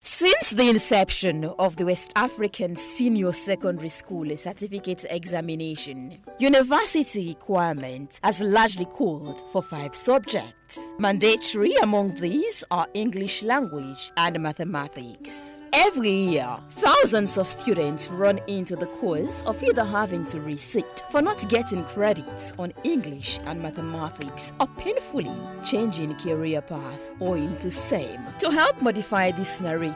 Since the inception of the West African Senior Secondary School Certificate Examination, university requirement has largely called for 5 subjects. Mandatory among these are English language and mathematics. Every year, thousands of students run into the cause of either having to resit for not getting credits on English and mathematics or painfully changing career path owing to same. To help modify this narrative,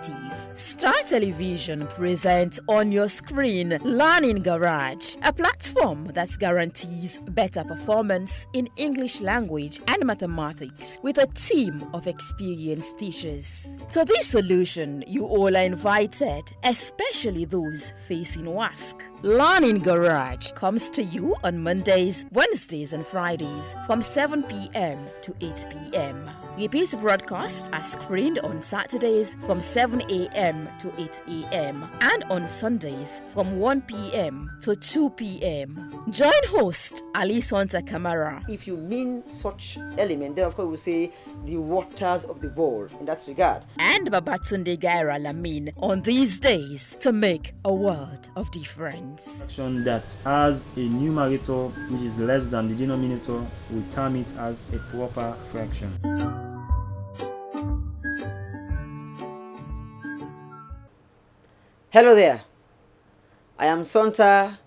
Star Television presents on your screen Learning Garage, a platform that guarantees better performance in English language and mathematics with a team of experienced teachers. To this solution, you all are invited, especially those facing WASC. Learning Garage comes to you on Mondays, Wednesdays, and Fridays from 7 p.m. to 8 p.m. Repeat broadcasts are screened on Saturdays from 7 a.m. to 8 a.m. and on Sundays from 1 p.m. to 2 p.m. Join host Ali Sonta Kamara. If you mean such element, then of course we'll say the waters of the world in that regard. And Babatunde Gaira Lamin on these days to make a world of difference. Fraction that has a numerator which is less than the denominator, we term it as a proper fraction. Hello there, I am Sonta,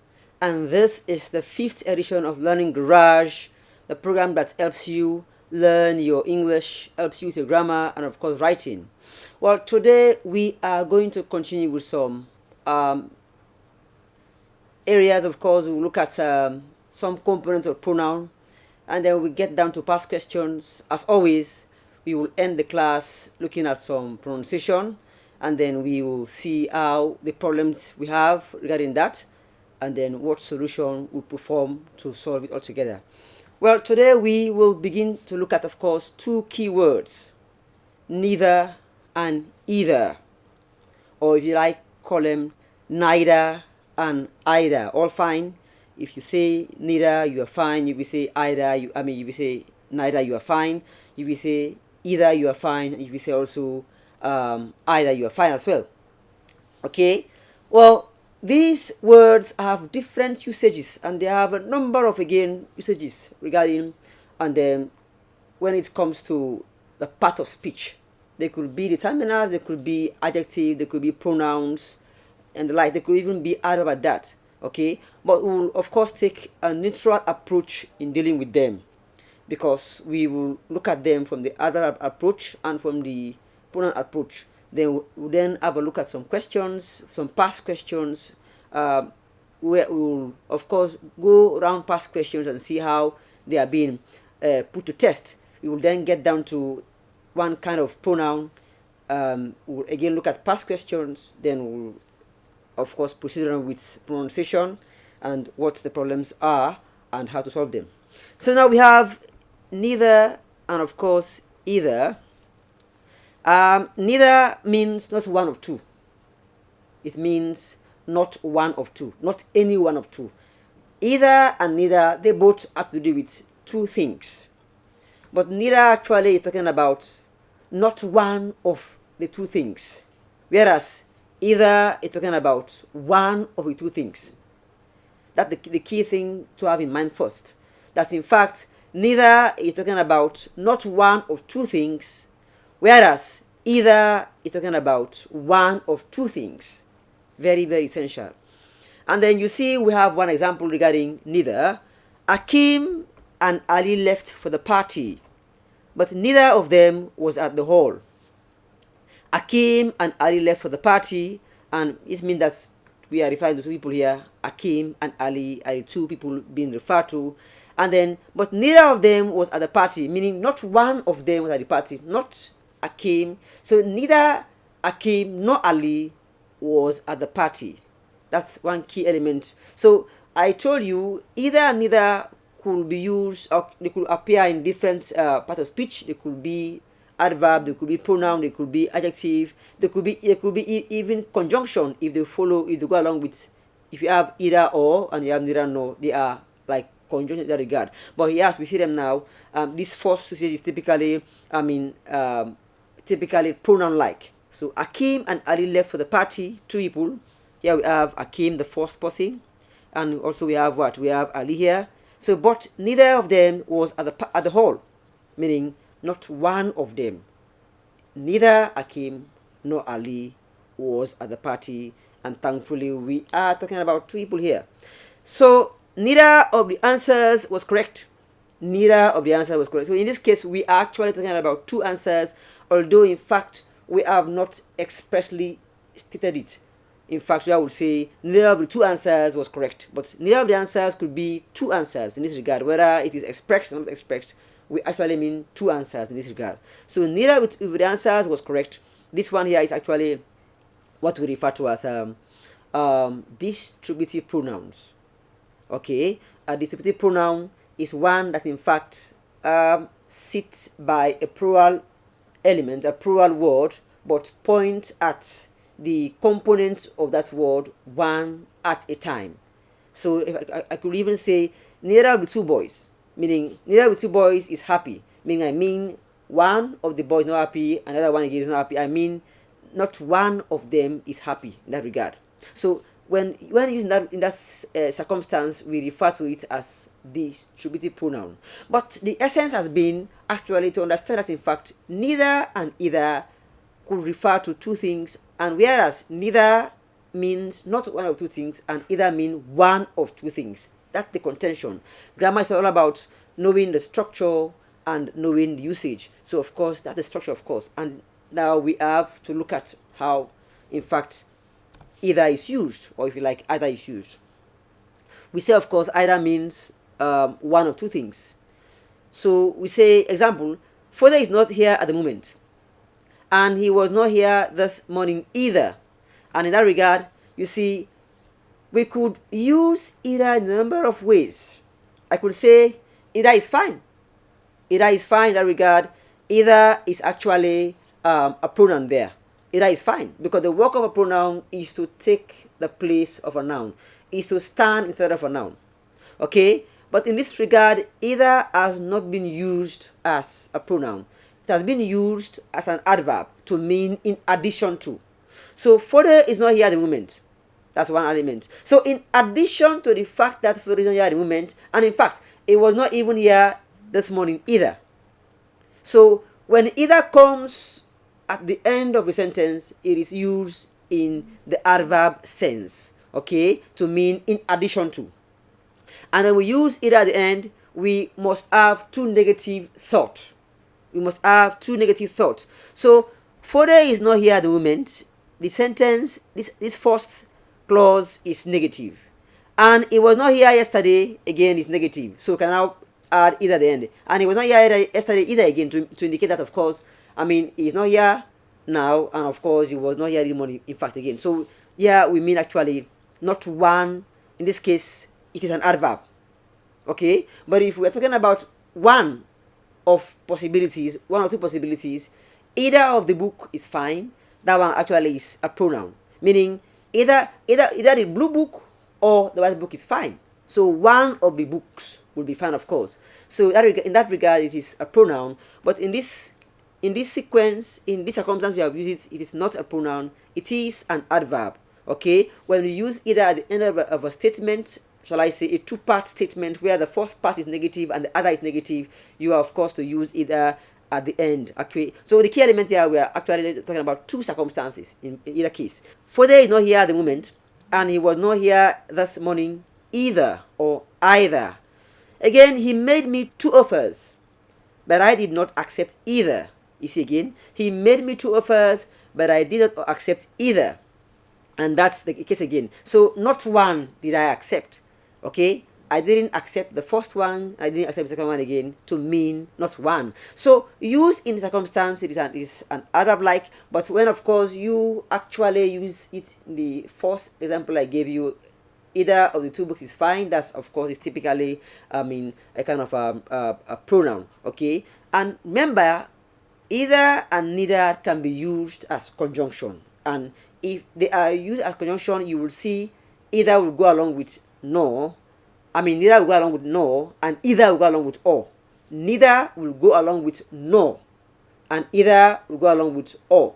and this is the 5th edition of Learning Garage, the program that helps you learn your English, helps you with your grammar, and of course writing. Well, today we are going to continue with some areas. Of course, we'll look at some components of pronoun, and then we get down to past questions. As always, we will end the class looking at some pronunciation, and then we will see how the problems we have regarding that, and then what solution we perform to solve it all together. Well, today we will begin to look at, of course, 2 key words, neither and either, or if you like, call them neither and either. All fine. If you say neither, you are fine. If you say either, if you say neither, you are fine. If you say either, you are fine. If you say also either, you are fine as well. Okay. Well, these words have different usages, and they have a number of usages regarding, and then when it comes to the part of speech, they could be determiners, they could be adjective, they could be pronouns, and the like. They could even be adverb at that. Okay, but we will of course take a neutral approach in dealing with them, because we will look at them from the adverb approach and from the pronoun approach. Then we'll then have a look at some questions, some past questions, where we will of course go around past questions and see how they are being put to test. We will then get down to one kind of pronoun. We'll again look at past questions, then we'll of course proceed on with pronunciation and what the problems are and how to solve them. So now we have neither and of course either. Neither means not one of two. It means not one of two, not any one of two. Either and neither, they both have to do with 2 things. But neither actually is talking about not one of the 2 things, whereas either is talking about one of the 2 things. That's the key thing to have in mind first. That in fact, neither is talking about not one of 2 things, whereas either is talking about one of 2 things. Very, very essential. And then you see we have one example regarding neither. Akim and Ali left for the party, but neither of them was at the hall. Akim and Ali left for the party, and it means that we are referring to 2 people here. Akim and Ali are the 2 people being referred to. And then, but neither of them was at the party, meaning not one of them was at the party, not Akim. So neither Akim nor Ali was at the party. That's one key element. So I told you either and neither could be used, or they could appear in different parts of speech. They could be adverb, they could be pronoun, they could be adjective, they could be even conjunction if they go along with, if you have either or and you have neither nor, they are like conjunction in that regard. But yes, we see them now. This first usage is typically pronoun like. So Akim and Ali left for the party, 2 people. Here we have Akim, the first person, and also we have what? We have Ali here. So, but neither of them was at the hall, meaning not one of them. Neither Akim nor Ali was at the party, and thankfully we are talking about 2 people here. So neither of the answers was correct. Neither of the answers was correct. So in this case, we are actually talking about 2 answers, although in fact we have not expressly stated it. In fact, I would say neither of the 2 answers was correct, but neither of the answers could be 2 answers in this regard. Whether it is expressed or not expressed, we actually mean 2 answers in this regard. So neither of the answers was correct. This one here is actually what we refer to as distributive pronouns. Okay, a distributive pronoun is one that in fact sits by a plural element, a plural word, but points at the component of that word one at a time. So if I could even say neither of the 2 boys, meaning neither of the 2 boys is happy, meaning I mean one of the boys not happy, another one again is not happy. I mean not one of them is happy in that regard. So when using that in that circumstance, we refer to it as distributive pronoun. But the essence has been actually to understand that in fact neither and either could refer to 2 things, and whereas neither means not one of 2 things and either mean one of 2 things. That's the contention. Grammar is all about knowing the structure and knowing the usage. So of course that's the structure, of course, and now we have to look at how in fact either is used, or if you like, either is used. We say of course either means one of 2 things. So we say, example, father is not here at the moment, and he was not here this morning either. And in that regard, you see, we could use either in a number of ways. I could say either is fine. Either is fine in that regard. Either is actually a pronoun there. Either is fine, because the work of a pronoun is to take the place of a noun, is to stand instead of a noun. Okay? But in this regard, either has not been used as a pronoun. It has been used as an adverb to mean in addition to. So father is not here at the moment. That's one element. So in addition to the fact that father is not here at the moment, and in fact, it was not even here this morning either. So when either comes at the end of a sentence, it is used in the adverb sense, okay, to mean in addition to. And when we use either at the end, we must have 2 negative thoughts. We must have 2 negative thoughts. So father is not here at the moment. The sentence, this first clause is negative. And it was not here yesterday, again is negative. So we can now add either at the end. And it was not here yesterday either, again, to indicate that, of course, I mean, he's not here now, and of course, he was not here this morning, in fact, again. So yeah, we mean actually not one. In this case, it is an adverb. Okay? But if we're talking about one of possibilities, 1 or 2 possibilities, either of the book is fine. That one actually is a pronoun, meaning either the blue book or the white book is fine. So one of the books will be fine, of course. So in that regard, it is a pronoun. But in this sequence, in this circumstance we have used it, it is not a pronoun. It is an adverb. Okay? When we use either at the end of a statement, shall I say, a 2-part statement where the first part is negative and the other is negative, you are of course to use either at the end. Okay, so the key element here, we are actually talking about 2 circumstances in either case. Father is not here at the moment, and he was not here this morning either, or either. Again, he made me 2 offers, but I did not accept either. You see again, he made me 2 offers, but I did not accept either. And that's the case again. So not one did I accept. Okay, I didn't accept the first one, I didn't accept the second one again, to mean not one. So used in the circumstance, it is an adverb like, but when of course you actually use it in the first example I gave you, either of the 2 books is fine. That's of course is typically, I mean, a kind of a pronoun. Okay, and remember, either and neither can be used as conjunction, and if they are used as conjunction, you will see either will go along with no. I mean, neither will go along with no, and either will go along with or. Neither will go along with no, and either will go along with or.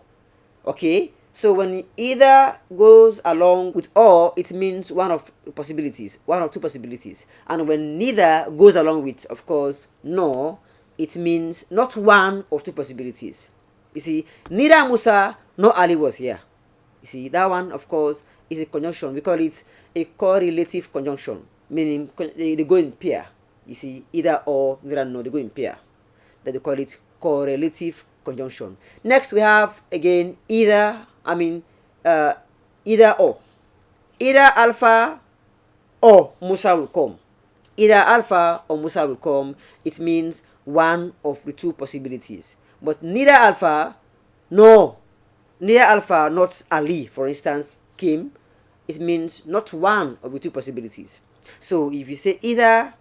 Okay, so when either goes along with or, it means one of possibilities, one or two possibilities. And when neither goes along with, of course, nor, it means not one of two possibilities. You see, neither Musa nor Ali was here. You see, that one, of course, is a conjunction. We call it a correlative conjunction, meaning they go in pair. You see, either or, neither nor, they go in pair. That they call it correlative conjunction. Next, we have again either or. Either Alpha or Musa will come. Either Alpha or Musa will come. It means one of the two possibilities. But neither Alpha nor not Ali, for instance, came. It means not one of the two possibilities. So if you say either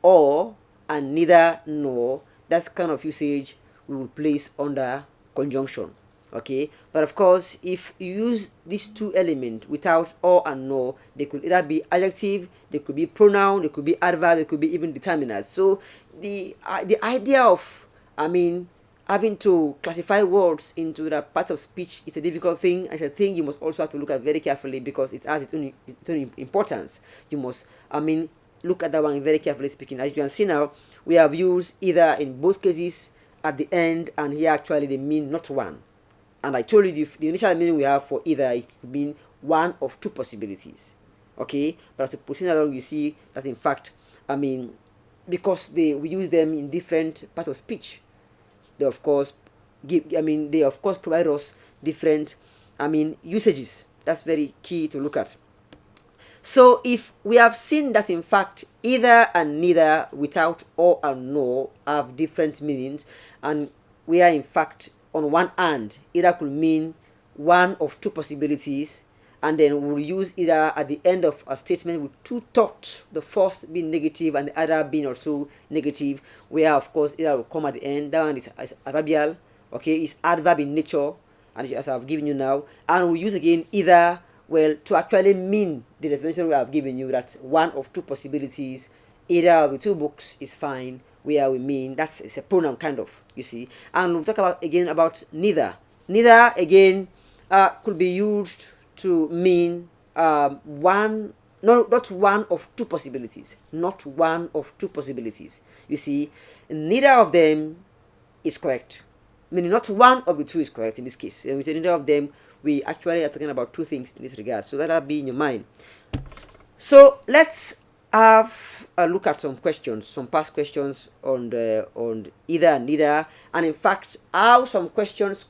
or and neither nor, that kind of usage we will place under conjunction. Okay, but of course, if you use these two elements without or and no, they could either be adjective, they could be pronoun, they could be adverb, they could be even determiners. So the idea of having to classify words into the part of speech is a difficult thing. It's a thing you must also have to look at very carefully, because it has its own importance. You must look at that one very carefully speaking. As you can see now, we have used either in both cases at the end, and here actually they mean not one. And I told you the initial meaning we have for either, it could mean one of two possibilities. Okay, but as you proceed along, you see that in fact, because we use them in different parts of speech, they of course provide us different usages. That's very key to look at. So if we have seen that in fact either and neither without or and no have different meanings, and we are in fact on one hand, either could mean one of two possibilities, and then we'll use either at the end of a statement with two thoughts, the first being negative and the other being also negative, where of course either will come at the end. That one is adverbial, okay, it's adverb in nature, and as I've given you now, and we'll use again either, well, to actually mean the definition we have given you, that one of two possibilities, either of the two books is fine, where we mean it's a pronoun kind of, you see. And we'll talk about neither. Neither again could be used to mean not one of two possibilities. Not one of two possibilities. You see, neither of them is correct. Meaning not one of the two is correct in this case. With neither of them, we actually are talking about two things in this regard. So that'll be in your mind. So let's have a look at some past questions on either and neither, and in fact how some questions,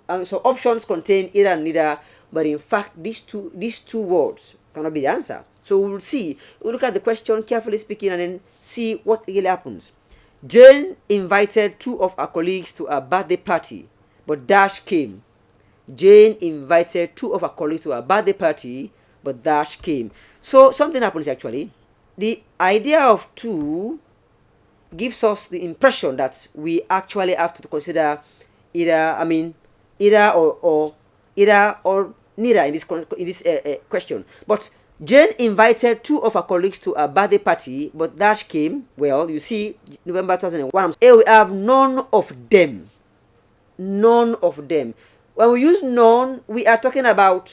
some options contain either and neither, but in fact these two words cannot be the answer. So we'll see. We'll look at the question carefully speaking, and then see what really happens. Jane invited two of her colleagues to a birthday party, but Dash came. Jane invited two of her colleagues to a birthday party, but Dash came. So something happens actually. The idea of two gives us the impression that we actually have to consider either or neither in this question. But Jane invited two of her colleagues to a birthday party, but Dash came. Well, you see, November 2001. Here we have none of them. None of them. When we use none, we are talking about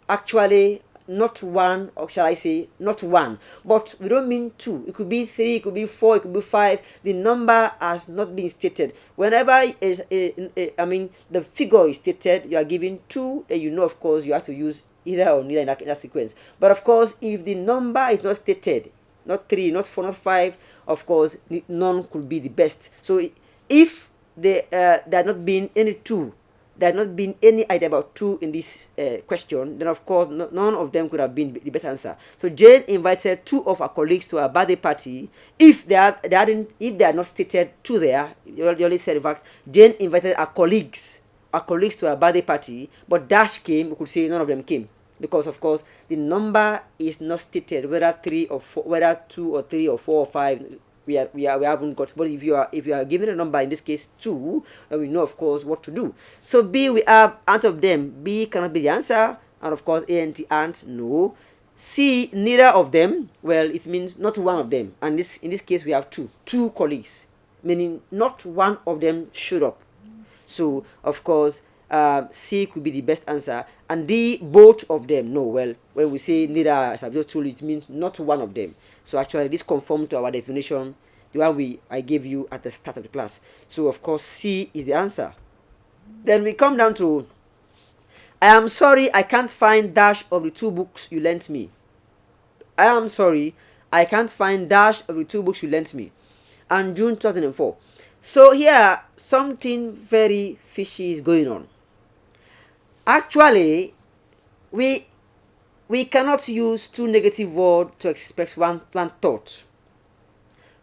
actually not one, or shall I say not one, but we don't mean two. It could be three, it could be four, it could be five. The number has not been stated. Whenever the figure is stated, you are given two, then you know of course you have to use either or neither in that sequence. But of course, if the number is not stated, not three, not four, not five, of course none could be the best. So if there had not been any two, there had not been any idea about two in this question, then of course none of them could have been the best answer. So Jane invited two of her colleagues to a birthday party. If they are not stated two there, you already said in fact Jane invited her colleagues to a birthday party, but Dash came. We could say none of them came, because of course the number is not stated, whether three or four, whether two or three or four or five. We haven't got. But if you are given a number, in this case two, then we know of course what to do. So B, we have out of them, B cannot be the answer, and of course A and T aren't. No. C, neither of them. Well, it means not one of them, and in this case we have two colleagues, meaning not one of them showed up. So of course C could be the best answer, and D, both of them. No, well, when we say neither, as I've just told you, it means not one of them. So actually, this conforms to our definition, the one I gave you at the start of the class. So of course, C is the answer. Then we come down to, I am sorry I can't find dash of the 2 books you lent me. I am sorry I can't find dash of the 2 books you lent me. And June 2004. So here, something very fishy is going on. Actually, we cannot use 2 negative words to express one thought.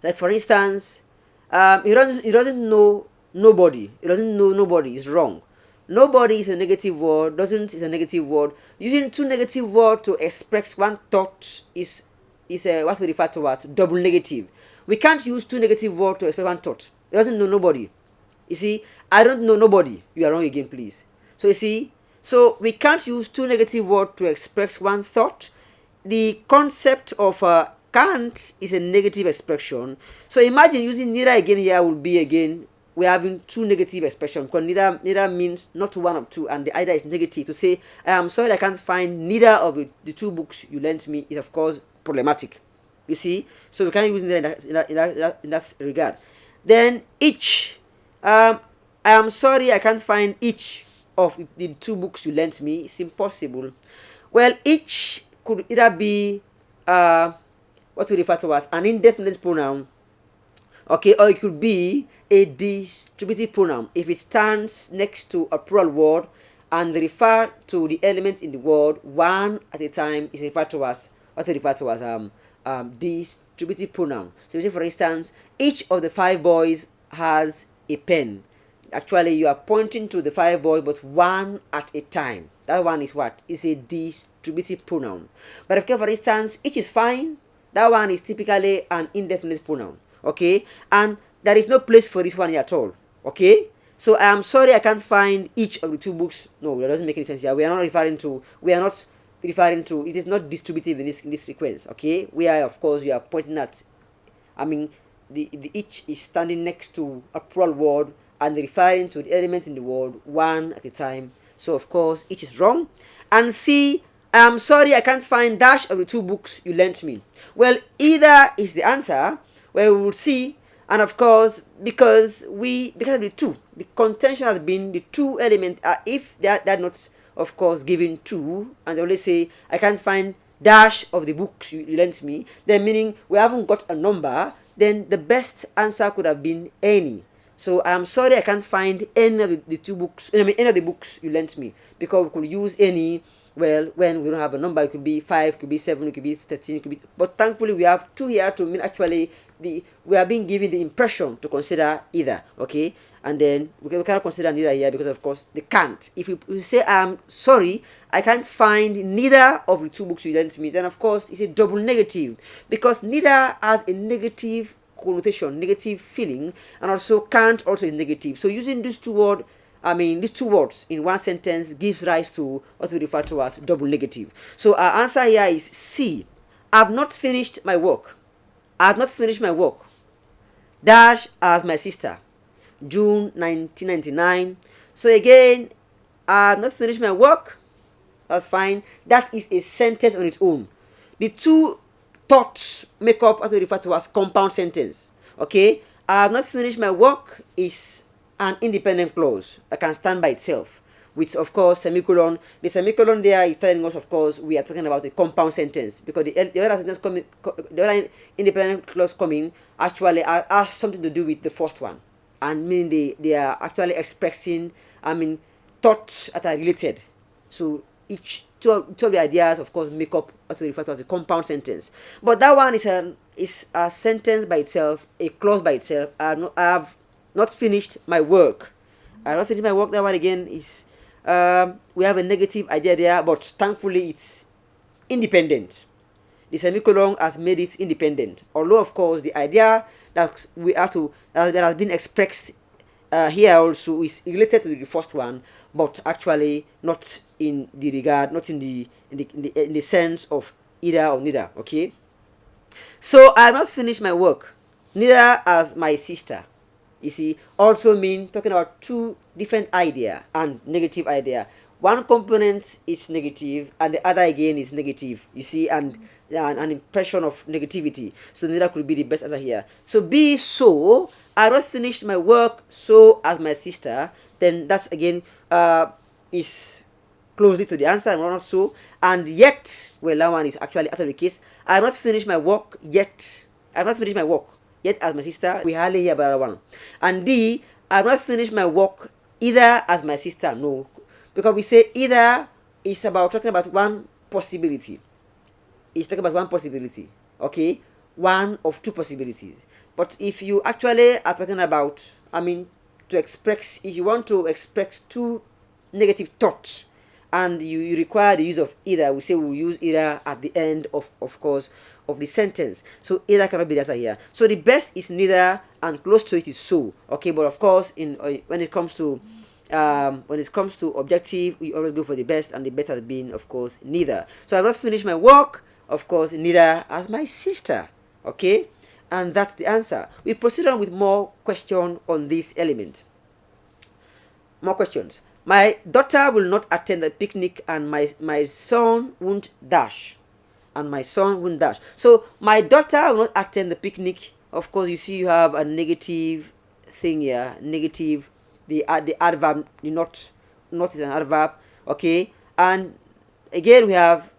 Like for instance, he doesn't know nobody. He doesn't know nobody is wrong. Nobody is a negative word. Doesn't is a negative word. Using 2 negative words to express one thought is what we refer to as double negative. We can't use 2 negative words to express one thought. He doesn't know nobody. You see, I don't know nobody. You are wrong again, please. So you see, so we can't use 2 negative words to express one thought. The concept of can't is a negative expression. So imagine using neither again here will be again, we're having 2 negative expressions, because neither means not one of 2, and the either is negative. To say, I am sorry I can't find neither of the 2 books you lent me is of course problematic. You see, so we can't use neither in that regard. Then each, I am sorry I can't find each of the 2 books you lent me. It's impossible. Well, each could either be what we refer to as an indefinite pronoun, okay, or it could be a distributive pronoun if it stands next to a plural word and refer to the elements in the word one at a time. Is referred to as what we refer to as distributive pronoun. So you say, for instance, each of the 5 boys has a pen. Actually, you are pointing to the 5 boys, but one at a time. That one is what? Is a distributive pronoun. But if, for instance, each is fine, that one is typically an indefinite pronoun. Okay? And there is no place for this one here at all. Okay? So I am sorry I can't find each of the 2 books. No, that doesn't make any sense here. We are not referring to, it is not distributive in this sequence. Okay? We are, of course, you are pointing at, the each is standing next to a plural word and referring to the elements in the word one at a time. So of course each is wrong. And C, I am sorry I can't find dash of the 2 books you lent me. Well, either is the answer. Well, we will see. And of course, because of the 2, the contention has been the 2 elements are, if they are not of course given 2, and they always say I can't find dash of the books you lent me, then meaning we haven't got a number, then the best answer could have been any. So I'm sorry I can't find any of the 2 books, any of the books you lent me, because we could use any. Well, when we don't have a number, it could be 5, it could be 7, it could be 13, it could be. But thankfully, we have 2 here to mean actually we are being given the impression to consider either. Okay, and then we cannot consider neither here because of course they can't. If you say I'm sorry, I can't find neither of the 2 books you lent me, then of course it's a double negative, because neither has a negative connotation, negative feeling, and also can't also is negative. So using these 2 words, these 2 words in one sentence gives rise to what we refer to as double negative. So our answer here is C. I've not finished my work. I've not finished my work. Dash as my sister. June 1999. So again, I've not finished my work. That's fine. That is a sentence on its own. The 2 thoughts make up what we refer to as compound sentence. Okay? I have not finished my work is an independent clause that can stand by itself, with of course semicolon. The semicolon there is telling us, of course, we are talking about a compound sentence, because the other sentence coming, the other independent clause coming actually has something to do with the first one, and meaning they are actually expressing thoughts that are related. So each two of the ideas, of course, make up what we refer to as a compound sentence. But that one is a sentence by itself, a clause by itself. I have not finished my work. I have not finished my work. That one again is we have a negative idea there, but thankfully it's independent. The semicolon has made it independent. Although, of course, the idea that we have to that has been expressed here also is related to the first one, but actually not in the regard, not in the sense of either or neither. Okay. So I have not finished my work. Neither has my sister. You see, also mean talking about two different idea and negative idea. One component is negative and the other again is negative. You see, and an impression of negativity. So neither could be the best answer here. So B, so I not finished my work so as my sister. Then that's again is closely to the answer and not so. And yet, well, that one is actually after the case. I have not finished my work yet. I have not finished my work yet as my sister. We hardly hear about that one. And D, I have not finished my work either as my sister. No, because we say either is about talking about one possibility. It's talking about one possibility. Okay, one of two possibilities. But if you actually are talking about, I mean, to express, if you want to express two negative thoughts, and you require the use of either, we say we'll use either at the end of course of the sentence. So either cannot be the answer here. So the best is neither, and close to it is so. Okay, but of course in when it comes to objective, we always go for the best, and the best has been, of course, neither. So I've just finished my work, of course, neither as my sister. Okay, and that's the answer. We proceed on with more question on this element. More questions. My daughter will not attend the picnic, and my son won't dash. And my son won't dash. So my daughter will not attend the picnic. Of course, you see you have a negative thing here. Negative. The adverb, the not is an adverb. Okay. And again we have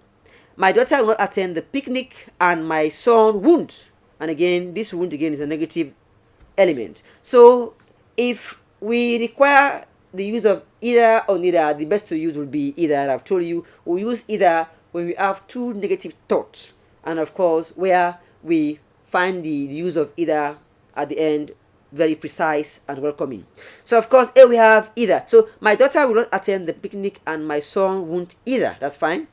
my daughter will not attend the picnic, and my son won't. And again, this won't again is a negative element. So if we require the use of either or neither, the best to use will be either. I've told you we use either when we have two negative thoughts, and of course where we find the use of either at the end very precise and welcoming. So of course A, we have either. So my daughter will not attend the picnic, and my son won't either. That's fine.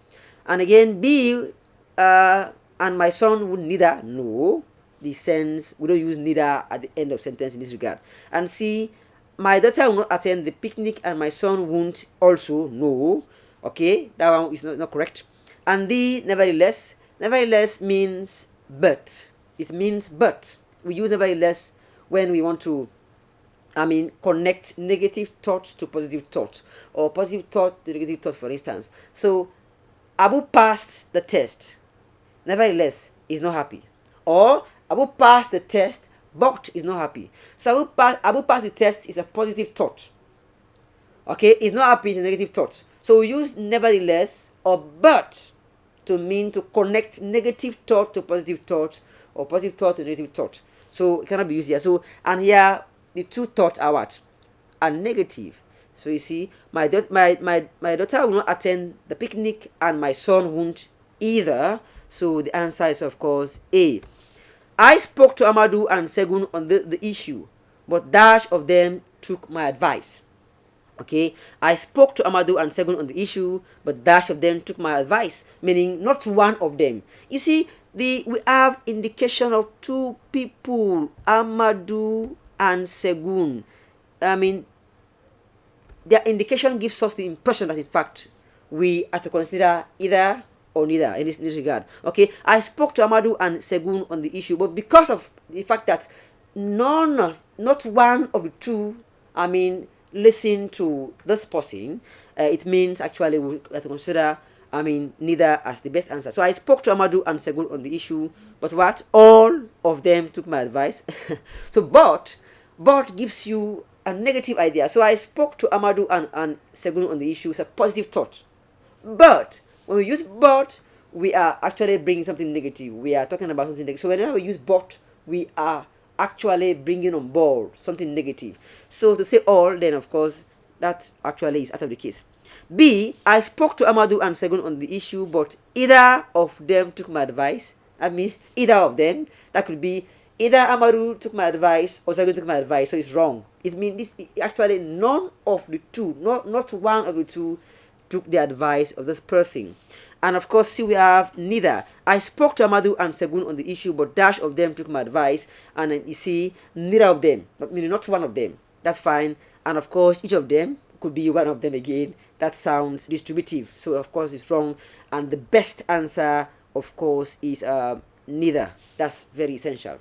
And again B, and my son would neither. No, the sense we don't use neither at the end of sentence in this regard. And C, my daughter will not attend the picnic, and my son won't also. No. Okay, that one is not correct. And D, nevertheless. Nevertheless means but. It means but. We use nevertheless when we want to, I mean, connect negative thoughts to positive thoughts, or positive thought to negative thought, for instance. So Abu passed the test. Nevertheless, he's not happy. Or Abu passed the test, but is not happy. So Abu passed the test is a positive thought. Okay, he's not happy is a negative thought. So we use nevertheless or but to mean to connect negative thought to positive thought, or positive thought to negative thought. So it cannot be used here. So, and here the two thoughts are what? Are negative. So you see, my daughter will not attend the picnic, and my son won't either. So the answer is of course A. I spoke to Amadou and Segun on the issue, but dash of them took my advice. Okay, I spoke to Amadou and Segun on the issue, but dash of them took my advice, meaning not one of them. You see, we have indication of two people, Amadou and Segun. I mean, their indication gives us the impression that in fact we are to consider either or neither in this regard. Okay, I spoke to Amadou and Segun on the issue, but because of the fact that not one of the two, I mean, listen to this person, it means actually we have to consider, I mean, neither as the best answer. So I spoke to Amadou and Segun on the issue, but what? All of them took my advice. So but gives you a negative idea. So I spoke to Amadou and Segun on the issue. It's a positive thought. But when we use but, we are actually bringing something negative. We are talking about something negative. So whenever we use but, we are actually bringing on board something negative. So to say all, then of course that actually is out of the case. B, I spoke to Amadou and Segun on the issue, but either of them took my advice. I mean, either of them. That could be either Amadou took my advice or Segun took my advice. So it's wrong. It means this actually none of the two, not one of the two, took the advice of this person. And of course, see, we have neither. I spoke to Amadou and Segun on the issue, but dash of them took my advice. And then you see, neither of them, but meaning not one of them. That's fine. And of course, each of them could be one of them again. That sounds distributive. So of course, it's wrong. And the best answer, of course, is neither. That's very essential.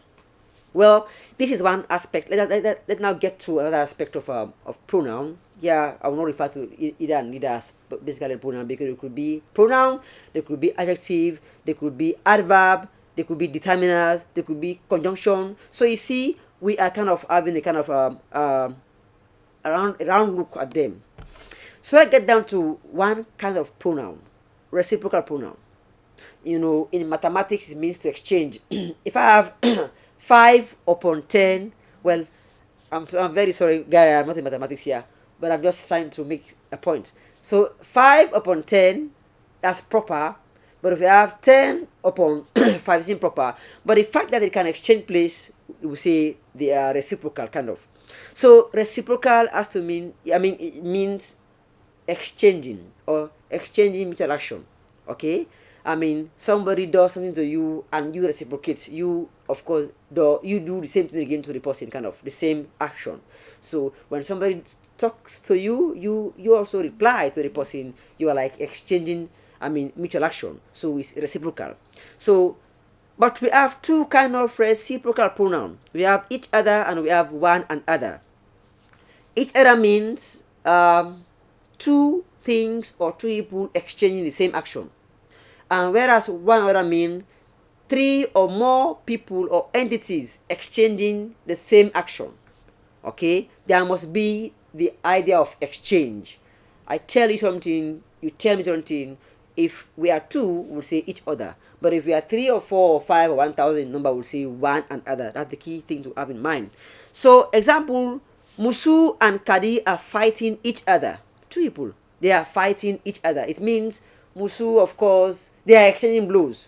Well, this is one aspect. Let now get to another aspect of pronoun. Yeah, I will not refer to either and neither as basically pronoun, because it could be pronoun, there could be adjective, there could be adverb, there could be determiners, there could be conjunction. So you see, we are kind of having a kind of around look at them. So let's get down to one kind of pronoun, reciprocal pronoun. You know, in mathematics, it means to exchange. If I have 5 upon 10, well, I'm very sorry, Gary, I'm not in mathematics here, but I'm just trying to make a point. So 5 upon 10, that's proper, but if you have 10 upon 5, it's improper. But the fact that it can exchange place, we say they are reciprocal, kind of. So reciprocal has to mean, it means exchanging or exchanging mutual action. Okay, somebody does something to you and you reciprocate. You, of course, you do the same thing again to the person, kind of the same action. So when somebody talks to you, you also reply to the person. You are like exchanging, mutual action. So it's reciprocal. So, but we have two kind of reciprocal pronoun. We have each other and we have one another. Each other means two things or two people exchanging the same action. And whereas one another mean 3 or more people or entities exchanging the same action. Okay, there must be the idea of exchange. I tell you something, you tell me something. If we are 2, we'll say each other. But if we are 3 or 4 or 5 or 1,000 number, we'll say one another. That's the key thing to have in mind. So, example, Musu and Kadi are fighting each other. 2 people, they are fighting each other. It means Musu, of course, they are exchanging blows.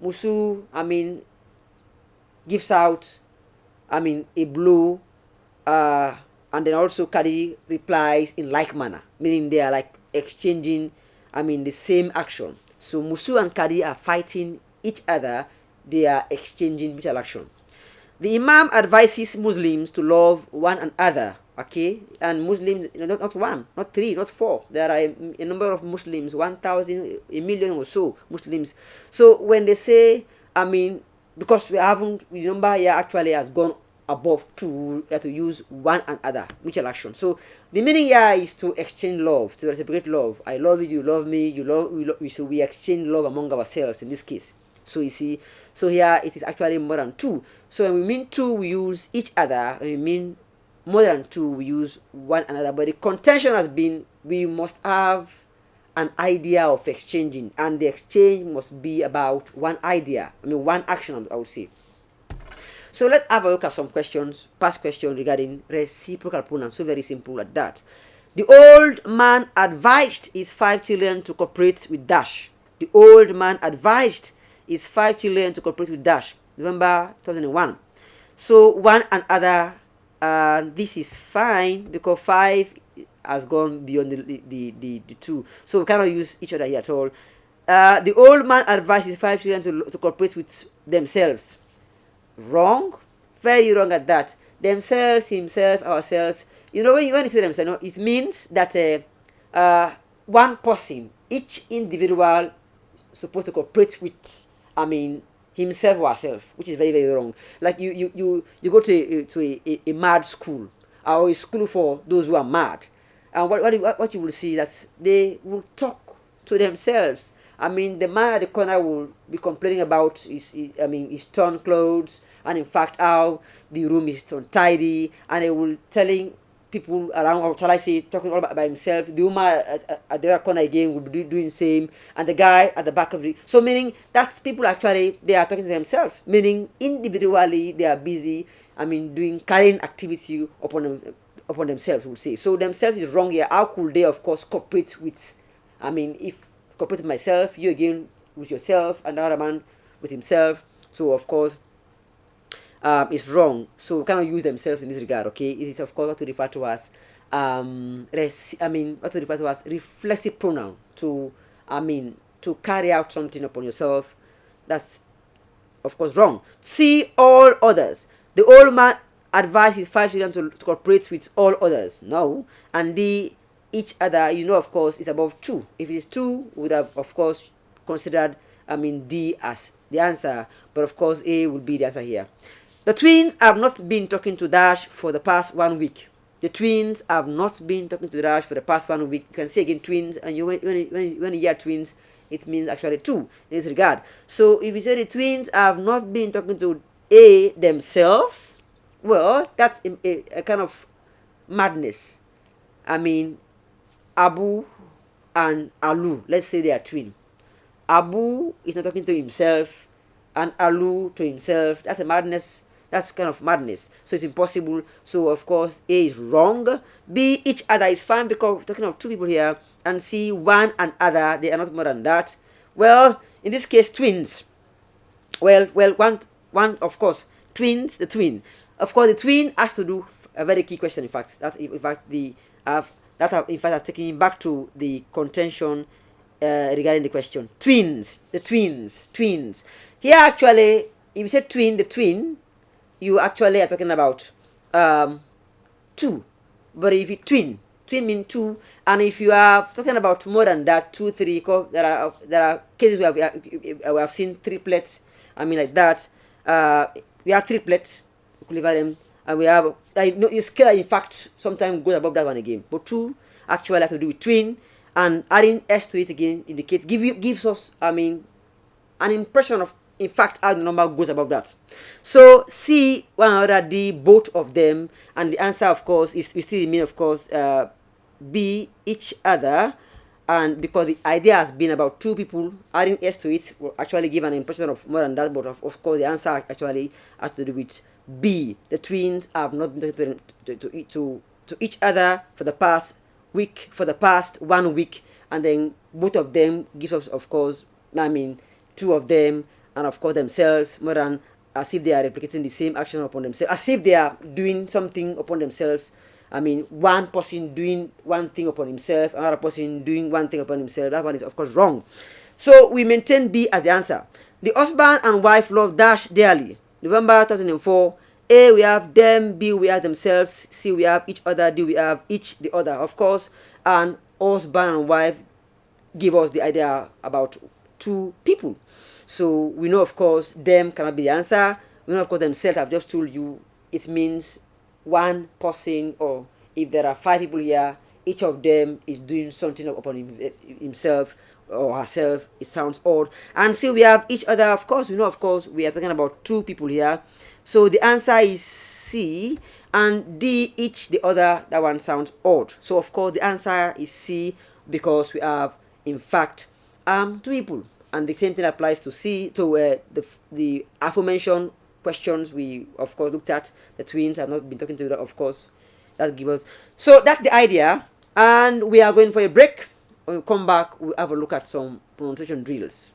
Musu, gives out, a blow, and then also Kadi replies in like manner, meaning they are like exchanging, the same action. So Musu and Kadi are fighting each other, they are exchanging mutual action. The Imam advises Muslims to love one another. Okay, and Muslims, not 1, not 3, not 4. There are a number of Muslims, 1,000, a million or so Muslims. So when they say, because the number here actually has gone above 2, we have to use one another, mutual action. So the meaning here is to exchange love, to reciprocate love. I love you, you love me, you love we. So we exchange love among ourselves in this case. So you see, so here it is actually more than 2. So when we mean 2, we use each other. When we mean more than 2, we use one another. But the contention has been, we must have an idea of exchanging, and the exchange must be about one idea, one action, I would say. So let's have a look at some questions, past questions regarding reciprocal pronouns. So very simple at that. The old man advised his 5 children to cooperate with dash. The old man advised his 5 children to cooperate with dash. November 2001. So one another, this is fine because 5 has gone beyond the 2. So we cannot use each other here at all. The old man advised his 5 children to cooperate with themselves. Wrong, very wrong at that. Themselves, himself, ourselves. When you say themselves, it means that one person, each individual, supposed to cooperate with, himself or herself, which is very, very wrong. Like you go to a mad school, or a school for those who are mad, and what you will see that they will talk to themselves. The man at the corner will be complaining about his torn clothes, and in fact how the room is untidy, and he will telling people around, or shall I say, talking all about by himself. The woman at the other corner again will be doing the same, and the guy at the back of the, so meaning that people actually, they are talking to themselves, meaning individually they are busy, doing carrying activity upon themselves, we'll say. So themselves is wrong here. How could they, of course, cooperate with, if cooperate with myself, you again with yourself, another man with himself. So of course, it's wrong. So we cannot use themselves in this regard. Okay, it is of course what we refer to as reflexive pronoun to to carry out something upon yourself. That's of course wrong. See all others. The old man advised his 5 children to cooperate with all others. No, and the each other, of course, is above 2. If it is 2, we would have, of course, considered, D as the answer. But, of course, A would be the answer here. The twins have not been talking to Dash for the past 1 week. The twins have not been talking to Dash for the past 1 week. You can see again twins, and when you hear twins, it means actually two in this regard. So if you say the twins have not been talking to A themselves, well, that's a kind of madness. I mean, Abu and Alu, let's say they are twin. Abu is not talking to himself, and Alu to himself. That's a madness. That's kind of madness. So it's impossible. So of course A is wrong. B, each other is fine because we're talking of two people here. And C, one and other, they are not more than that. Well, in this case, twins. Well, one of course, twins, the twin. Of course, the twin has to do a very key question. In fact, I've taken him back to the contention regarding the question. Twins, the twins. Here actually, if you say twin, the twin, you actually are talking about two. But if you twin means two, and if you are talking about more than that, 2, 3, there are cases where we have seen triplets. I mean like that. We have triplets, them, and we have scale in fact sometimes goes above that one again. But two actually have to do with twin, and adding s to it again gives us an impression of in fact how the number goes above that. So C, one another, D, both of them, and the answer of course is we still remain of course B, each other, and because the idea has been about two people, adding s to it will actually give an impression of more than that, but of course the answer actually has to do with B. The twins have not been talking to each other for the past 1 week, and then both of them gives us of course two of them, and of course themselves, more than as if they are replicating the same action upon themselves, as if they are doing something upon themselves. One person doing one thing upon himself, another person doing one thing upon himself. That one is of course wrong. So we maintain B as the answer. The husband and wife love Dash dearly. November 2004. A, we have them. B, we have themselves. C, we have each other. D, we have each the other, of course. And husband and wife give us the idea about two people. So we know of course them cannot be the answer. We know of course themselves, I've just told you, it means one person, or if there are 5 people here, each of them is doing something upon himself or herself. It sounds odd. And see, we have each other. Of course, we know of course we are talking about 2 people here. So the answer is C, and D, each the other. That one sounds odd. So of course the answer is C, because we have in fact 2 people. And the same thing applies to C, to the aforementioned questions we of course looked at. The twins have not been talking to that, of course. That gives us. So that's the idea, and we are going for a break. When we come back, we'll have a look at some pronunciation drills.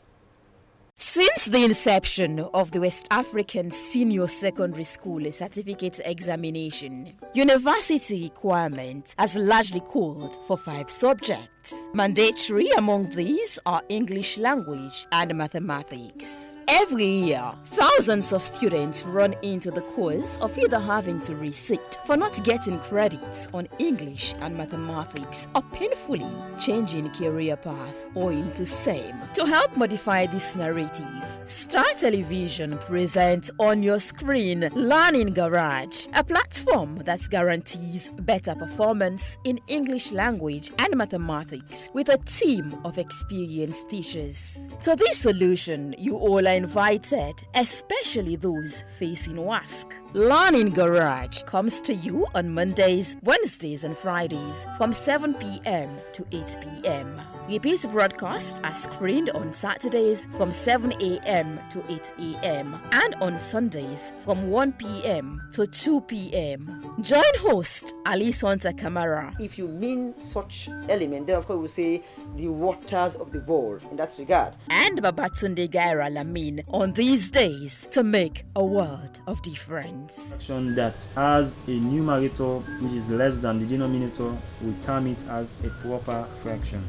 Since the inception of the West African Senior Secondary School Certificate Examination, university requirement has largely called for 5 subjects. Mandatory among these are English language and mathematics. Every year, thousands of students run into the cause of either having to resit for not getting credits on English and mathematics, or painfully changing career path owing to same. To help modify this narrative, Star Television presents on your screen Learning Garage, a platform that guarantees better performance in English language and mathematics with a team of experienced teachers. To this solution, you all are invited, especially those facing WASC. Learning Garage comes to you on Mondays, Wednesdays, and Fridays from 7 p.m. to 8 p.m. Repeat broadcasts are screened on Saturdays from 7 a.m. to 8 a.m. and on Sundays from 1 p.m. to 2 p.m. Join host Ali Sonta Kamara. If you mean such element, then of course we'll say the waters of the world in that regard. And Babatunde Gaira Lamin on these days to make a world of difference. Fraction that has a numerator which is less than the denominator, we term it as a proper fraction.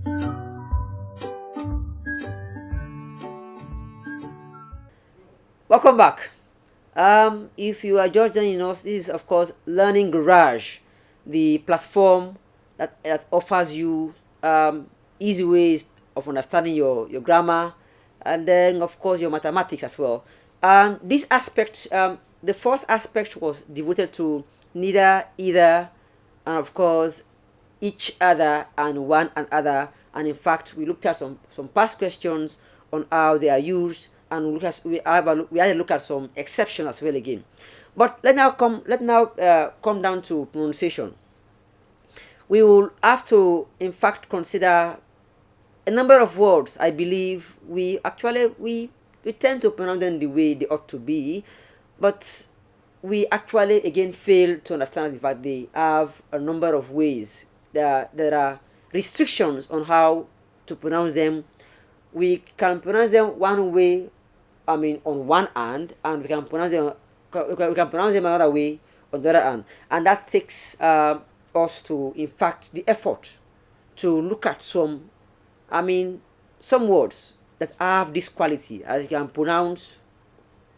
Welcome back. If you are just joining us, this is of course Learning Garage, the platform that offers you easy ways of understanding your grammar, and then of course your mathematics as well. This aspect the first aspect was devoted to neither, either, and of course each other and one another. And in fact, we looked at some past questions on how they are used, and we had a look at some exceptions as well again. But let now come down to pronunciation. We will have to, in fact, consider a number of words. I believe we tend to pronounce them the way they ought to be, but we actually again fail to understand the fact they have a number of ways. There are restrictions on how to pronounce them. We can pronounce them one way, I mean, on one hand, and we can pronounce them another way on the other hand, and that takes us to, in fact, the effort to look at some words that have this quality, as you can pronounce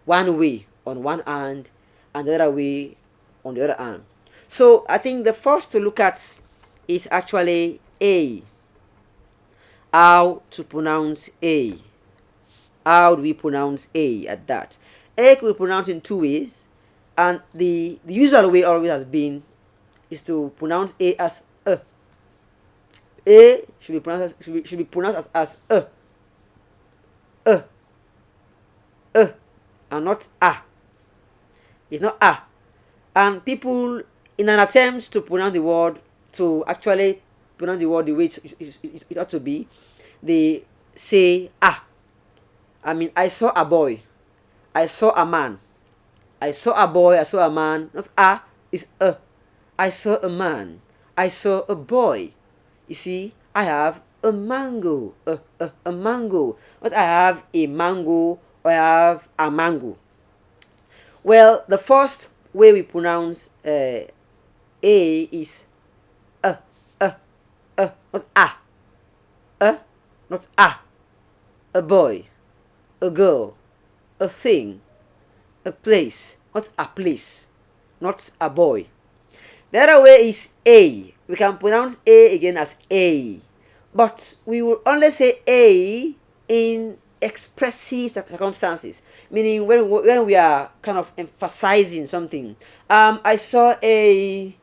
one way on one hand and the other way on the other hand. So I think the first to look at is actually A. How to pronounce A. How do we pronounce A at that? A could be pronounced in two ways, and the usual way always has been is to pronounce A as A. A should be pronounced as A, and not A. It's not A. And people, in an attempt to pronounce the word, to actually pronounce the word the way it ought to be, they say A. I mean, I saw a boy, I saw a man, I saw a boy, I saw a man. Not A, it's A. I saw a man, I saw a boy. You see, I have a mango, a mango. Not I have a mango, or I have a mango. Well, the first way we pronounce A is not A, not a boy, a girl, a thing, a place, not a place, not a boy. The other way is A. We can pronounce A again as A, but we will only say A in expressive circumstances, meaning when we are kind of emphasizing something. I saw we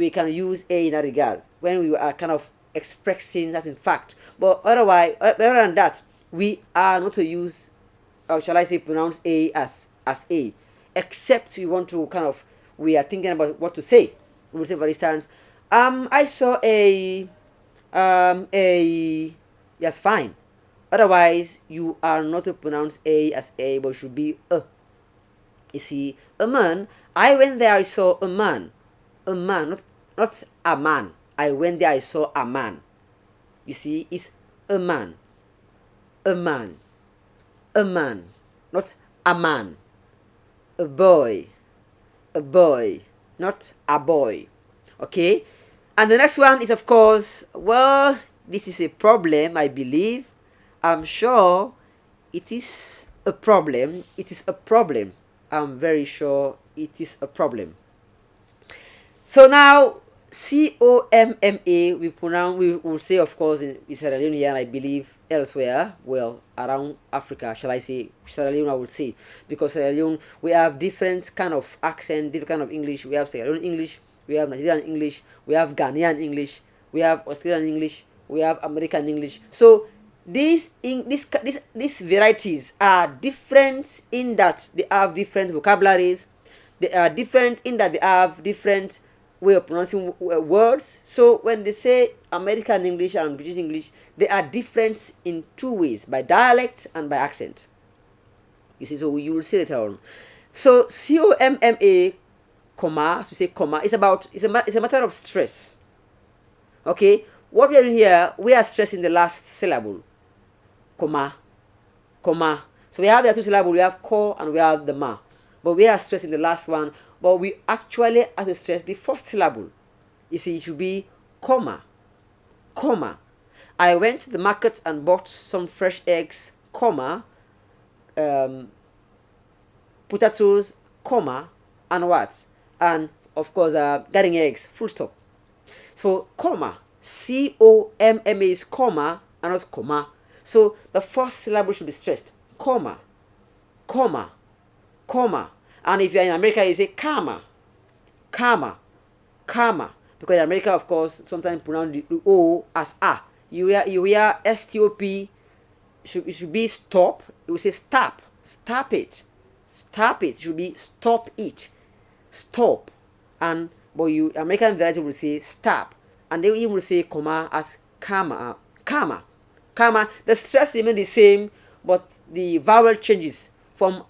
can use A in that regard when we are kind of expressing that in fact. But otherwise, other than that, we are not to use, or shall I say, pronounce A as A, except we are thinking about what to say. We will say, for instance, I saw a, yes, fine. Otherwise, you are not to pronounce A as A, but it should be A. You see, a man, I went there, I saw a man. A man, not a man. I went there, I saw a man. You see, it's a man. A man. A man, not a man. A boy, not a boy. Okay? And the next one is, of course, well, this is a problem, I believe. I'm sure it is a problem. It is a problem. I'm very sure it is a problem. So now, COMMA, we will say, of course, in Sierra Leone here, and I believe elsewhere, well, around Africa, shall I say, Sierra Leone, I would say, because Sierra Leone, we have different kind of accent, different kind of English. We have Sierra Leone English, we have Nigerian English, we have Ghanaian English, we have Australian English, we have American English. So these varieties are different in that they have different vocabularies. They are different in that they have different way of pronouncing words. So when they say American English and British English, they are different in two ways, by dialect and by accent. You see, so you will see later on. So COMMA, comma, as we say comma, it's a matter of stress. Okay, what we are doing here, we are stressing the last syllable, comma. So we have the two syllables, we have ko and we have the ma, but we are stressing the last one. But we actually have to stress the first syllable. You see, it should be comma. I went to the market and bought some fresh eggs, comma, potatoes, comma, and what? And of course, getting eggs, full stop. So comma, COMMA is comma and not comma. So the first syllable should be stressed, comma, comma, comma. And if you're in America, you say comma, comma, comma. Because in America, of course, sometimes pronounce the O as A. You hear S-T-O-P, it should be stop. You will say stop, stop it, stop it. It should be stop it, stop. And but you American variety will say stop, and they even will say comma as comma, comma, comma. The stress remains the same, but the vowel changes from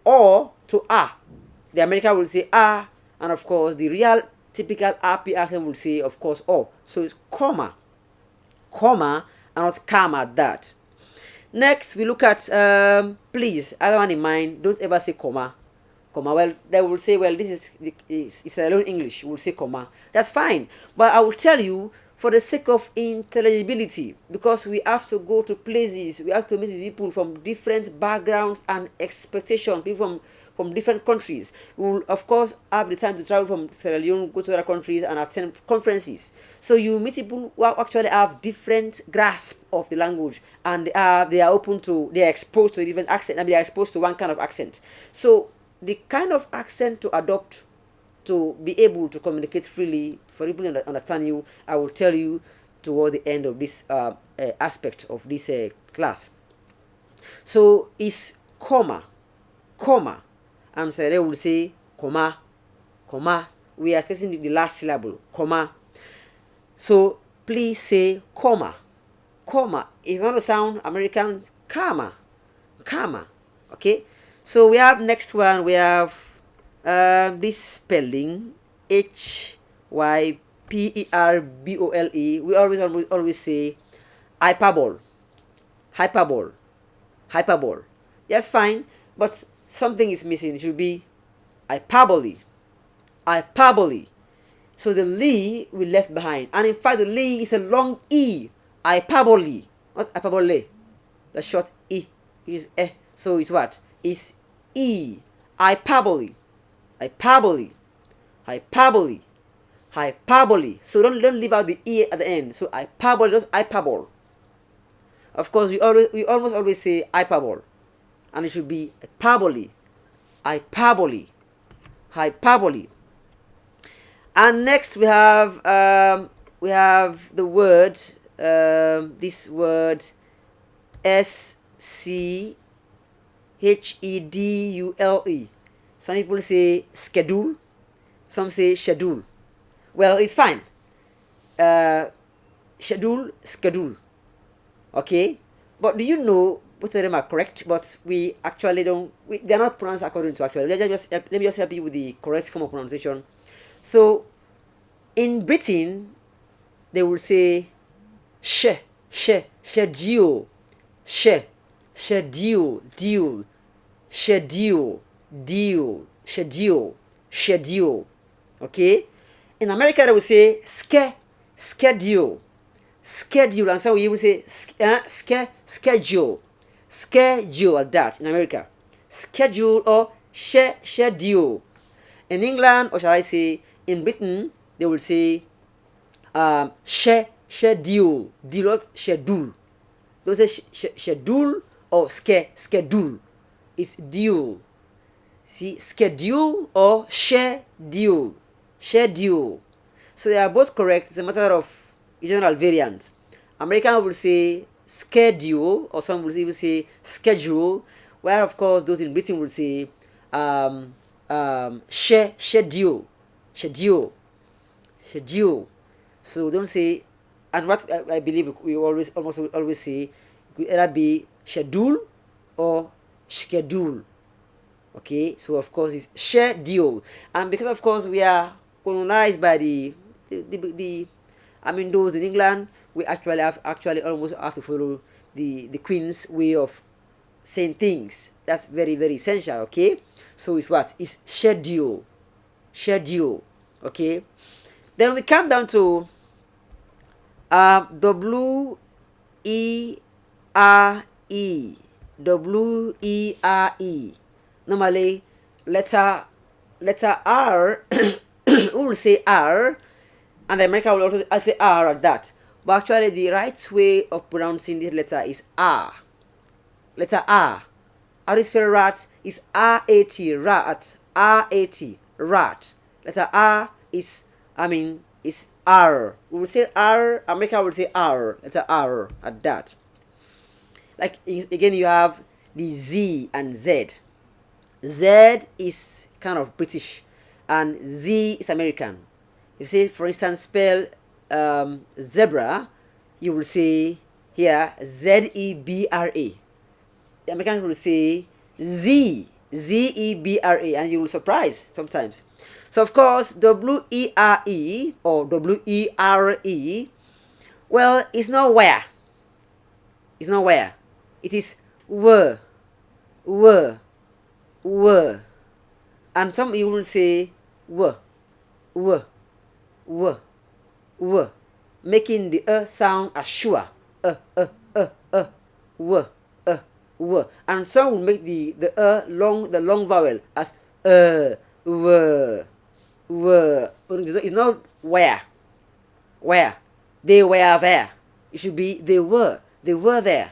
O to A. The American will say A, and of course the real typical RP accent will say, of course, O. So it's comma, comma, and not comma at that. Next, we look at please, everyone in mind, don't ever say comma. Comma. Well, they will say, well, this is their own English. We'll say comma. That's fine. But I will tell you, for the sake of intelligibility, because we have to go to places, we have to meet people from different backgrounds and expectations, people from different countries. We will, of course, have the time to travel from Sierra Leone, go to other countries and attend conferences. So you meet people who actually have different grasp of the language, and they are exposed to a different accent, and they are exposed to one kind of accent. So the kind of accent to adopt to be able to communicate freely for people to understand you, I will tell you toward the end of this aspect of this class. So it's comma, comma, and so they will say comma, comma. We are stressing the last syllable, comma. So please say comma, comma. If you want to sound American, comma, comma. Okay. So we have next one. We have this spelling Hyperbole. We always say hyperbole, hyperbole, hyperbole. Yes, fine, but something is missing. It should be hyperbole, hyperbole. So the li we left behind, and in fact the li is a long e. Hyperbole, not hyperbole. The short e is eh. So it's what? It's e. Hyperbole, hyperbole, hyperbole, hyperbole. So don't leave out the e at the end. So hyperbole, not hyperbole. Of course, we almost always say hyperbole, and it should be hyperbole, hyperbole, hyperbole. And next we have the word this word schedule. Some people say schedule, some say schedule. Well, it's fine. Schedule, schedule. Okay, but do you know both of them are correct? But we actually don't. They are not pronounced according to actually. Let me just help you with the correct form of pronunciation. So, in Britain, they will say schedule, schedule, deal, schedule, deal, schedule, schedule. Okay. In America, they will say schedule, schedule, and so we will say schedule, schedule like that in America. Schedule or schedule. In England, or shall I say, in Britain, they will say schedule, deal, not schedule. Don't say schedule or schedule. It's deal. See, schedule or schedule, schedule. So they are both correct. It's a matter of general variant. American will say schedule, or some will even say schedule, where of course those in Britain will say schedule, schedule, schedule. So don't say, and what I believe we almost always say, it could either be schedule or schedule. Okay, so of course it's schedule, and because of course we are colonized by those in England, we actually almost have to follow the Queen's way of saying things. That's very, very essential. Okay, so it's what? It's schedule, schedule. Okay, then we come down to W-E-R-E. Normally, letter R, we will say R, and the American will also say R at that. But actually, the right way of pronouncing this letter is R. letter R. How do you spell rat? Is R-A-T, rat, R-A-T, rat. Letter R is, is R. We will say R, America will say R, letter R at that. Like, again, you have the Z and Z. Z is kind of British, and Z is American. If you say, for instance, spell zebra, you will say here Z-E-B-R-A. The Americans will say Z-E-B-R-A, and you will surprise sometimes. So, of course, W-E-R-E or W-E-R-E, well, it's not where. It's not where. It is were. And some you will say were, making the sound as sure. Were. And some will make the long vowel as were. It's not where. They were there. It should be they were there.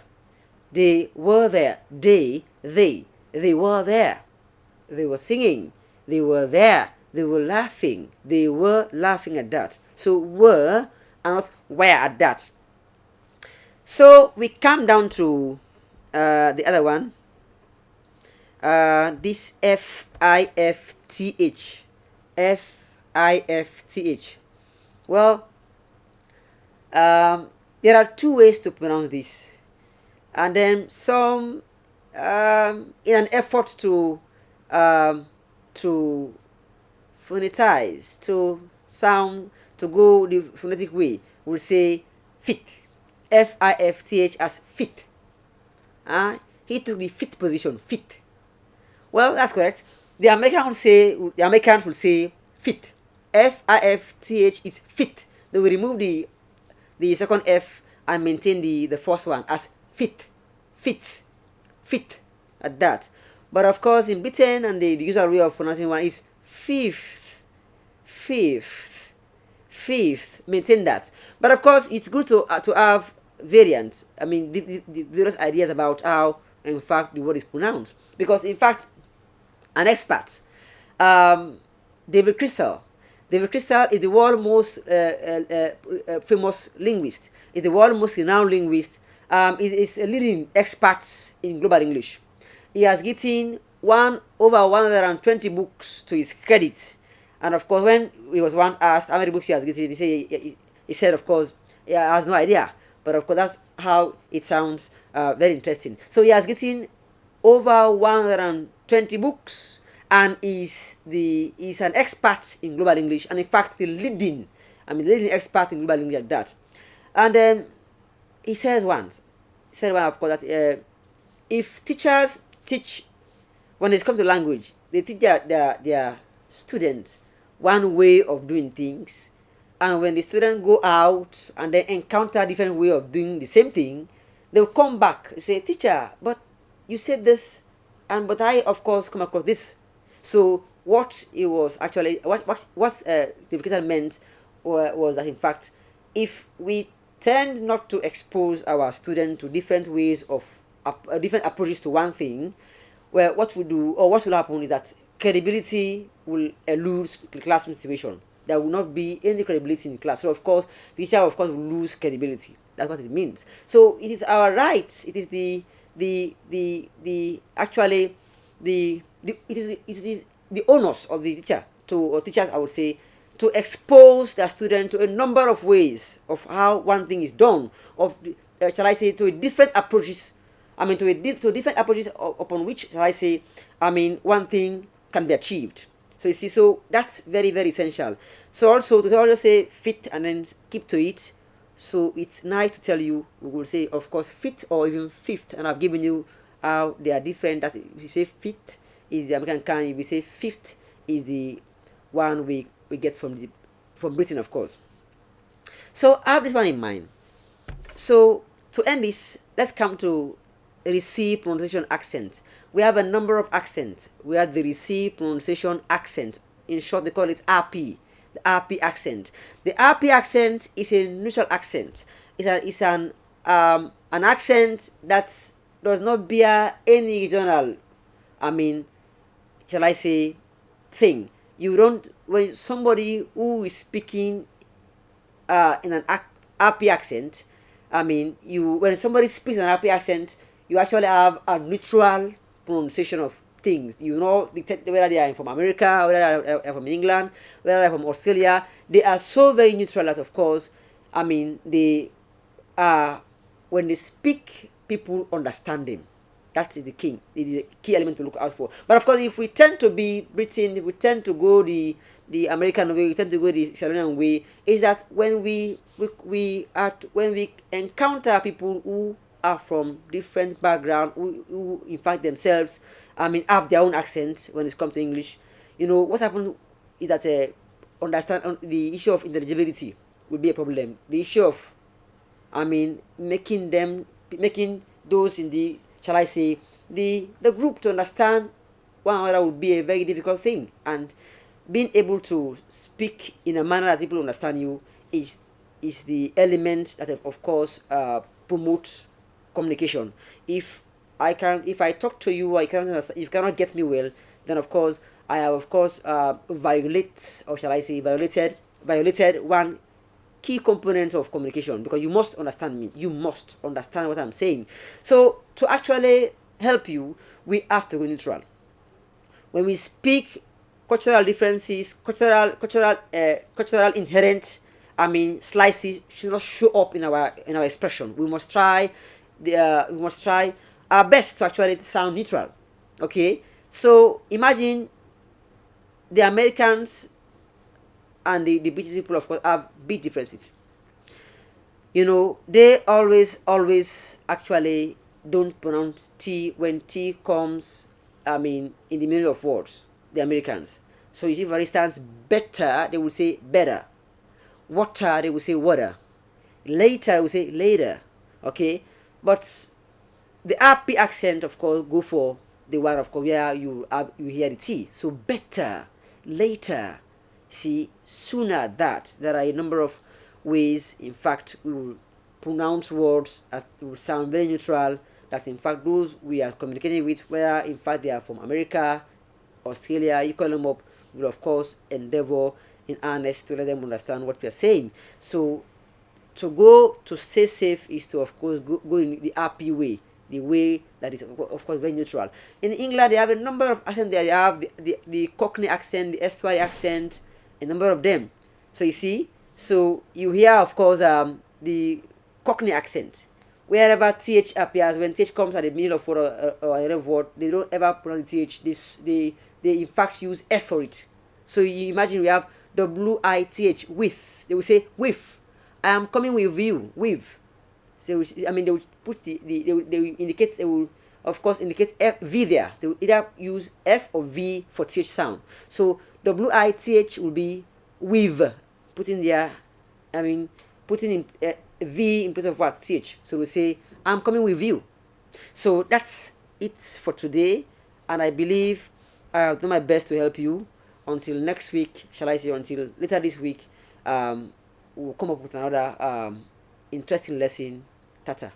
They were there. They were there. They were singing. They were there. They were laughing. They were laughing at that. So were and not were at that. So we come down to the other one. This F-I-F-T-H. F-I-F-T-H. Well, there are two ways to pronounce this. And then some, in an effort to phonetize, to sound, to go the phonetic way, we'll say fit. F-I-F-T-H as fit. He took the fit position, fit. Well, that's correct. The Americans will say fit. F-I-F-T-H is fit. They will remove the second F and maintain the first one as fit at that. But of course, in Britain, and the usual way of pronouncing one is fifth. Maintain that. But of course, it's good to have variants. The various ideas about how, in fact, the word is pronounced. Because in fact, an expert, David Crystal is the world's most famous linguist. Is the world's most renowned linguist. Is a leading expert in global English. He has written over 120 books to his credit. And of course, when he was once asked how many books he has written, he said, of course, he has no idea. But of course, that's how it sounds very interesting. So he has written over 120 books and is an expert in global English. And in fact, the leading expert in global English at that. And then he said once, of course, that if teachers teach, when it comes to language, they teach their students one way of doing things, and when the students go out and they encounter different way of doing the same thing, they'll come back and say, teacher, but you said this, but I, of course, come across this. So what it was actually, what the teacher meant was that, in fact, if we tend not to expose our students to different ways of different approaches to one thing, well, what we do or what will happen is that credibility will lose the classroom situation. There will not be any credibility in the class. So of course, the teacher will lose credibility. That's what it means. So it is our right. It is it is the onus of the teacher or teachers, I would say, to expose their student to a number of ways of how one thing is done, shall I say, to different approaches. To different approaches upon which, shall I say, one thing can be achieved. So you see, so that's very, very essential. So also to always say fit and then keep to it. So it's nice to tell you, we will say, of course, fit or even fifth, and I've given you how they are different. That if you say fit is the American kind, if we say fifth is the one we get from Britain, of course. So have this one in mind. So to end this, let's come to receive pronunciation accent. We have a number of accents. We have the receive pronunciation accent. In short, they call it RP, the RP accent. The RP accent is a neutral accent. It's an accent that does not bear any regional, shall I say, thing. You don't, when somebody who is speaking in an happy accent, when somebody speaks in an happy accent, you actually have a neutral pronunciation of things. You know, whether they are from America, whether they are from England, whether they are from Australia, they are so very neutral that, of course, they are, when they speak, people understand them. That is the key element to look out for. But of course, if we tend to be Britain, we tend to go the American way, we tend to go the Sierra Leonean way, is that when we encounter people who are from different background, who in fact themselves, have their own accent when it comes to English, what happens is that understand the issue of intelligibility will be a problem. The issue of, making those in the, shall I say, the group to understand one another would be a very difficult thing. And being able to speak in a manner that people understand you is the element that, of course, promotes communication. If I talk to you, you cannot get me well, then of course I have violated one key component of communication, because you must understand me. You must understand what I'm saying. So to actually help you, we have to go neutral. When we speak, cultural differences, cultural inherent, slices should not show up in our expression. We must try our best to actually sound neutral. Okay, so imagine the Americans and the British people, of course, have big differences. They always actually don't pronounce T when T comes, in the middle of words, the Americans. So you see, for instance, better, they will say better. Water, they will say water. Later, they will say later. Okay? But the happy accent, of course, go for the one, of course, where you hear the T. So better, later, see, sooner, that. There are a number of ways, in fact, we will pronounce words that will sound very neutral, that in fact those we are communicating with, whether in fact they are from America, Australia, you call them up, will of course endeavor in earnest to let them understand what we are saying. So to stay safe is to, of course, go in the happy way, the way that is, of course, very neutral. In England, they have a number of accents. They have the Cockney accent, the estuary accent, a number of them. So you see, so you hear, of course, the Cockney accent. Wherever TH appears, when TH comes at the middle of word or a word, they don't ever pronounce TH. They in fact use F for it. So you imagine we have WITH, with. They will say with. I am coming with you, with. So they will put they will indicate, they will of course indicate V there. They will either use F or V for TH sound. So WITH will be with, putting there, putting in V in place of what? TH. So we say, I'm coming with you. So that's it for today. And I believe I'll do my best to help you. Until next week, shall I say, until later this week, we'll come up with another interesting lesson. Tata.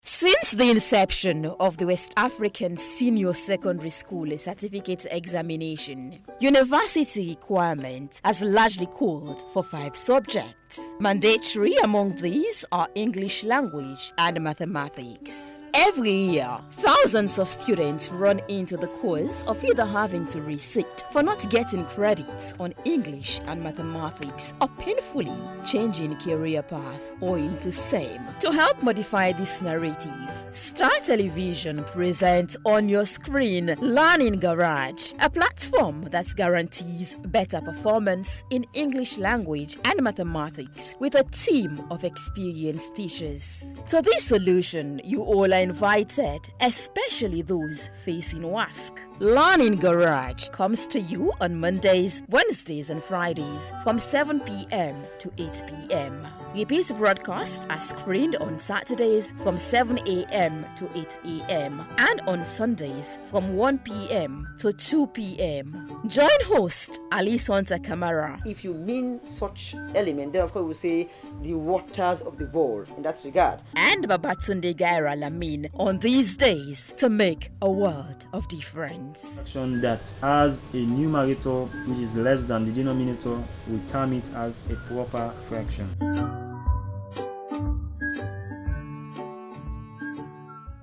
Since the inception of the West African Senior Secondary School Certificate Examination, university requirement has largely called for 5 subjects. Mandatory among these are English language and mathematics. Every year, thousands of students run into the cause of either having to resit for not getting credits on English and mathematics, or painfully changing career path owing to same. To help modify this narrative, Star Television presents on your screen Learning Garage, a platform that guarantees better performance in English language and mathematics with a team of experienced teachers. To this solution, you all are invited, especially those facing WASC. Learning Garage comes to you on Mondays, Wednesdays, and Fridays from 7 p.m. to 8 p.m. Repeat broadcasts are screened on Saturdays from 7 a.m. to 8 a.m. and on Sundays from 1 p.m. to 2 p.m. Join host Ali Sonta Kamara. If you mean such element, then of course we say the waters of the world in that regard. And Babatunde Gaira Lamin on these days to make a world of difference. Fraction that has a numerator which is less than the denominator, we term it as a proper fraction.